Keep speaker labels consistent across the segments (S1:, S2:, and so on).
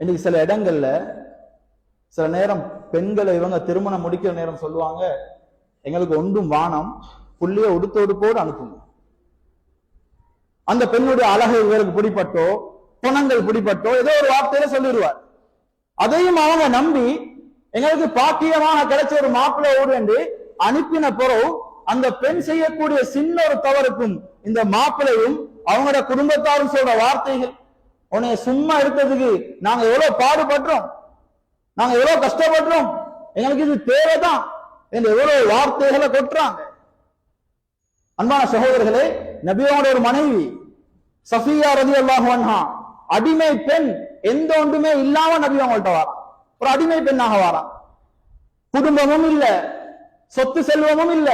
S1: இன்னைக்கு சில இடங்கள்ல சில நேரம் பெண்களை இவங்க திருமணம் முடிக்கிற நேரம் சொல்லுவாங்க, எங்களுக்கு ஒன்றும் வானம், புள்ளிய உடுத்தோடுப்போடு அனுப்புங்க. அந்த பெண்ணுடைய அழகு இவருக்கு பிடிப்பட்டோ குணங்கள் பிடிப்பட்டோ ஏதோ ஒரு வார்த்தையில சொல்லிடுவார். அதையும் அவங்க நம்பி எங்களுக்கு பாக்கியமாக கிடைச்ச ஒரு மாப்பிள்ளை ஓடு என்று அனுப்பின பிறகு அந்த பெண் செய்யக்கூடிய சின்ன ஒரு தவறுக்கும் இந்த மாப்பிள்ளையும் அவங்களோட குடும்பத்தாரும் சொல்ற வார்த்தைகள், உன்னைய சும்மா இருக்கிறதுக்கு நாங்க எவ்வளவு பாடுபட்டோம், நாங்க எவ்வளவு கஷ்டப்படுறோம், எங்களுக்கு இது தேவைதான் என்று எவ்வளவு வார்த்தைகளை கொட்டுறாங்க. அன்பான சகோதரர்களே, நபியோட ஒரு மனைவி சஃபியா ரலியல்லாஹு அன்ஹா, அடிமை பெண், எந்த ஒன்றுமே இல்லாம நபி அவங்கள்ட்ட வாரான். ஒரு அடிமை பெண்ணாக வாரான். குடும்பமும் இல்ல, சொத்து செல்வமும் இல்ல.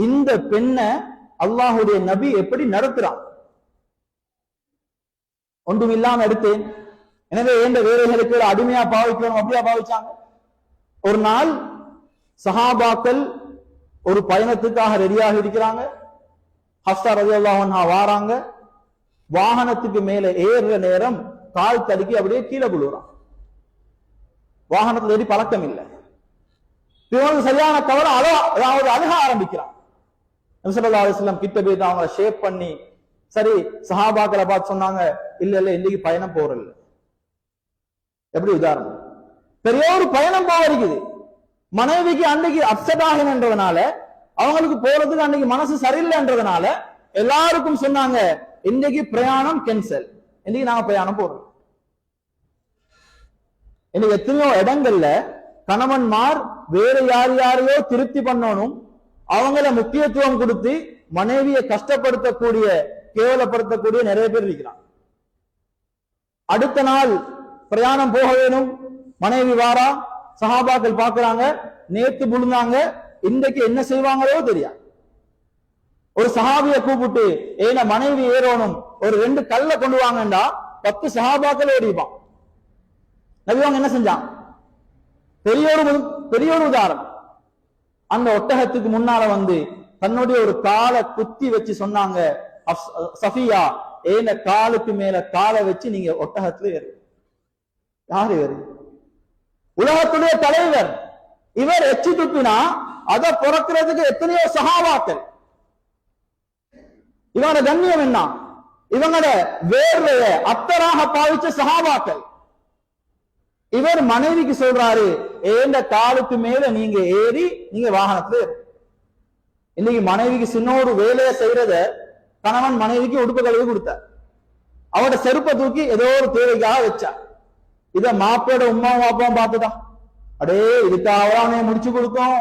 S1: இந்த பெண்ணை அல்லாஹுடைய நபி எப்படி நடத்துறான்? ஒன்றும் இல்லாம எடுத்தேன், எனவே எந்த வேலைகளுக்கு அடிமையா பாவிக்கணும் அப்படியா பாவிச்சாங்க. ஒரு நாள் சஹாபாக்கள் ஒரு பயணத்துக்காக ரெடியாக இருக்கிறாங்க. ஹஃப்ஸா ரலியல்லாஹு அன்ஹா வாராங்க. வாகனத்துக்கு மேல ஏறுற நேரம் கால் தடுக்கி அப்படியே கீழே விழுறான். வாகனத்துல ஏறி பழக்கம் இல்லை. இவனுக்கு சரியான கவலை, அதாவது அழுக ஆரம்பிக்கிறான். நபி ஸல்லல்லாஹு அலைஹி வஸல்லம் கிட்ட போய் அவங்கள ஷேப் பண்ணி, சரி சஹாபாக்களை பார்த்து சொன்னாங்க, இல்ல இல்ல இன்னைக்கு பயணம் போறல. எப்படி உதாரணம், பெரிய ஒரு பயணம் போக இருக்குது. மனைவிக்கு அன்னைக்கு அப்செட் ஆகின்றதுனால, அவங்களுக்கு போறதுக்கு அன்னைக்கு மனசு சரியில்லைன்றதுனால எல்லாருக்கும் சொன்னாங்க, இன்னைக்கு பிரயாணம் கேன்சல், இன்னைக்கு நாங்க பிரயாணம் போறோம். இன்னைக்கு எத்தனையோ இடங்கள்ல கணவன்மார் வேற யாரையோ திருப்தி பண்ணணும், அவங்கள முக்கியத்துவம் கொடுத்து மனைவியை கஷ்டப்படுத்தக்கூடிய கேவலப்படுத்தக்கூடிய நிறைய பேர் இருக்கிறாங்க. அடுத்த நாள் பிரயாணம் போக வேணும், மனைவி வாரா, சஹாபாக்கள் பாக்குறாங்க, நேத்து விழுந்தாங்க, இன்றைக்கு என்ன செய்வாங்களோ தெரியா. ஒரு சஹாபிய கூப்பிட்டு, ஏன மனைவி ஏறணும், ஒரு 2 கல்ல கொண்டு வாங்கண்டா 10 சஹாபாக்கள் ஓடிப்பான். நபிவாங்க என்ன செஞ்சான்? பெரிய ஒரு உதாரணம். அந்த ஒட்டகத்துக்கு முன்னால வந்து தன்னுடைய ஒரு காலை குத்தி வச்சு சொன்னாங்க, சஃபியா ஏன காலுக்கு மேல காலை வச்சு நீங்க ஒட்டகத்துல ஏறு. யாரு ஏறு? உலகத்துடைய தலைவர் இவர் எச்சி துப்பினா அதை பொறக்கிறதுக்கு எத்தனையோ சஹாபாக்கள். இவனோட கண்ணியம் என்ன? இவங்களோட வேர்வைய அத்தராக பாவிச்ச சஹாபாக்கள். இவர் மனைவிக்கு சொல்றாரு, ஏந்த காலுக்கு மேல நீங்க ஏறி நீங்க வாகனத்துல. இன்னைக்கு மனைவிக்கு சின்னோடு வேலையை செய்யறத கணவன் மனைவிக்கு உடுப்பு கழுவி கொடுத்தார். அவட செருப்பை தூக்கி ஏதோ ஒரு தேவைக்காக வச்சா. இத மாப்போட உமாவும் அப்பாவும் பார்த்துதான், அடே இதுக்காக அவனை முடிச்சு கொடுக்கும்,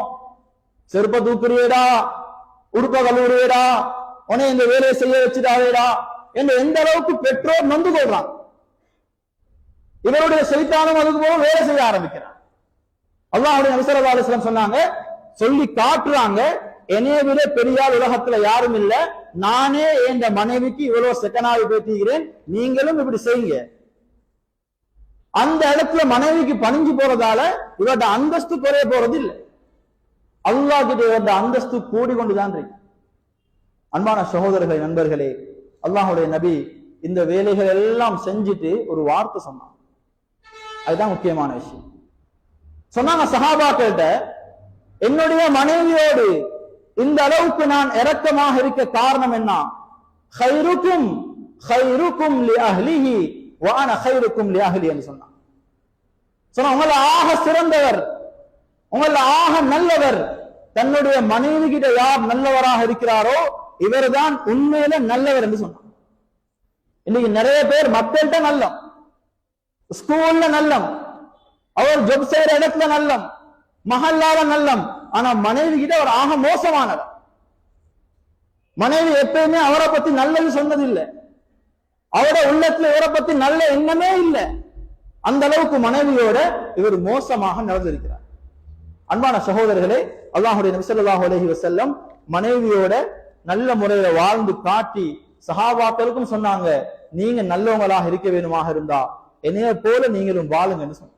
S1: செருப்பை தூக்குறியடா, உடுப்ப கழுவுறியடா, உன்னை இந்த வேலையை செய்ய வச்சுட்டாவேடா என்று எந்த அளவுக்கு பெற்றோர் நொந்து கொள்றான். இவருடைய சைத்தானும் அதுக்கு போக வேலை செய்ய ஆரம்பிக்கிறான். அல்லாஹ்வுடைய நபி ஸல்லல்லாஹு அலைஹி வஸல்லம் சொன்னாங்க, சொல்லி காட்டுறாங்க, என்னைய விட பெரியால் உலகத்துல யாரும் இல்ல, நானே என் மனைவிக்கு இவ்வளவு செகனாவி பேசுகிறேன், நீங்களும் இப்படி செய்யுங்க. அந்த இடத்துல மனைவிக்கு பணிஞ்சு போறதால இவருடைய அந்தஸ்து குறைய போறது இல்லை, அல்லாஹ் கிட்ட இவருடைய அந்தஸ்து கூடிக்கொண்டுதான் இருக்கு. அன்பான சகோதரர்களே, நண்பர்களே, அல்லாஹ்வுடைய நபி இந்த வேலைகள் எல்லாம் செஞ்சுட்டு ஒரு வார்த்தை சொன்னாங்க. அதுதான் முக்கியமான விஷயம். சொன்னாங்க சஹாபாக்கள்கிட்ட, என்னுடைய மனைவியோடு இந்த அளவுக்கு நான் இரக்கமாக இருக்க காரணம் என்ன? கைருக்கும் கைருக்கும் லி அஹ்லிஹி வ அன கைருக்கும் லி அஹ்லி என்று சொன்னாங்க. சொன்னா உங்கள ஆக சிறந்தவர், உங்கள ஆக நல்லவர் தன்னுடைய மனைவி கிட்ட யார் நல்லவராக இருக்கிறாரோ இவர்தான் உண்மையில நல்லவர் என்று சொன்னாங்க. இன்னைக்கு நிறைய பேர் மக்கள்கிட்ட நல்லம், ஸ்கூல்ல நல்லம், அவர் ஜொப் செய்யற இடத்துல நல்லம், மஹல்லால நல்லம், ஆனா மனைவி கிட்ட அவர் ஆக மோசமானவர். மனைவி எப்பயுமே அவரை பத்தி நல்லது சொன்னதில்லை, அவரோட உள்ளத்துல இவரை பத்தி நல்ல எண்ணமே இல்லை. அந்த அளவுக்கு மனைவியோட இவர் மோசமாக நடந்திருக்கிறார். அன்பான சகோதரர்களே, அல்லாஹ்வுடைய நபி ஸல்லல்லாஹு அலைஹி வஸல்லம் மனைவியோட நல்ல முறையில வாழ்ந்து காட்டி சஹாபாக்களுக்கும் சொன்னாங்க, நீங்க நல்லவங்களாக இருக்க வேணுமாக இருந்தா என்னைய போல நீங்களும் வாழுங்கன்னு சொன்னாங்க.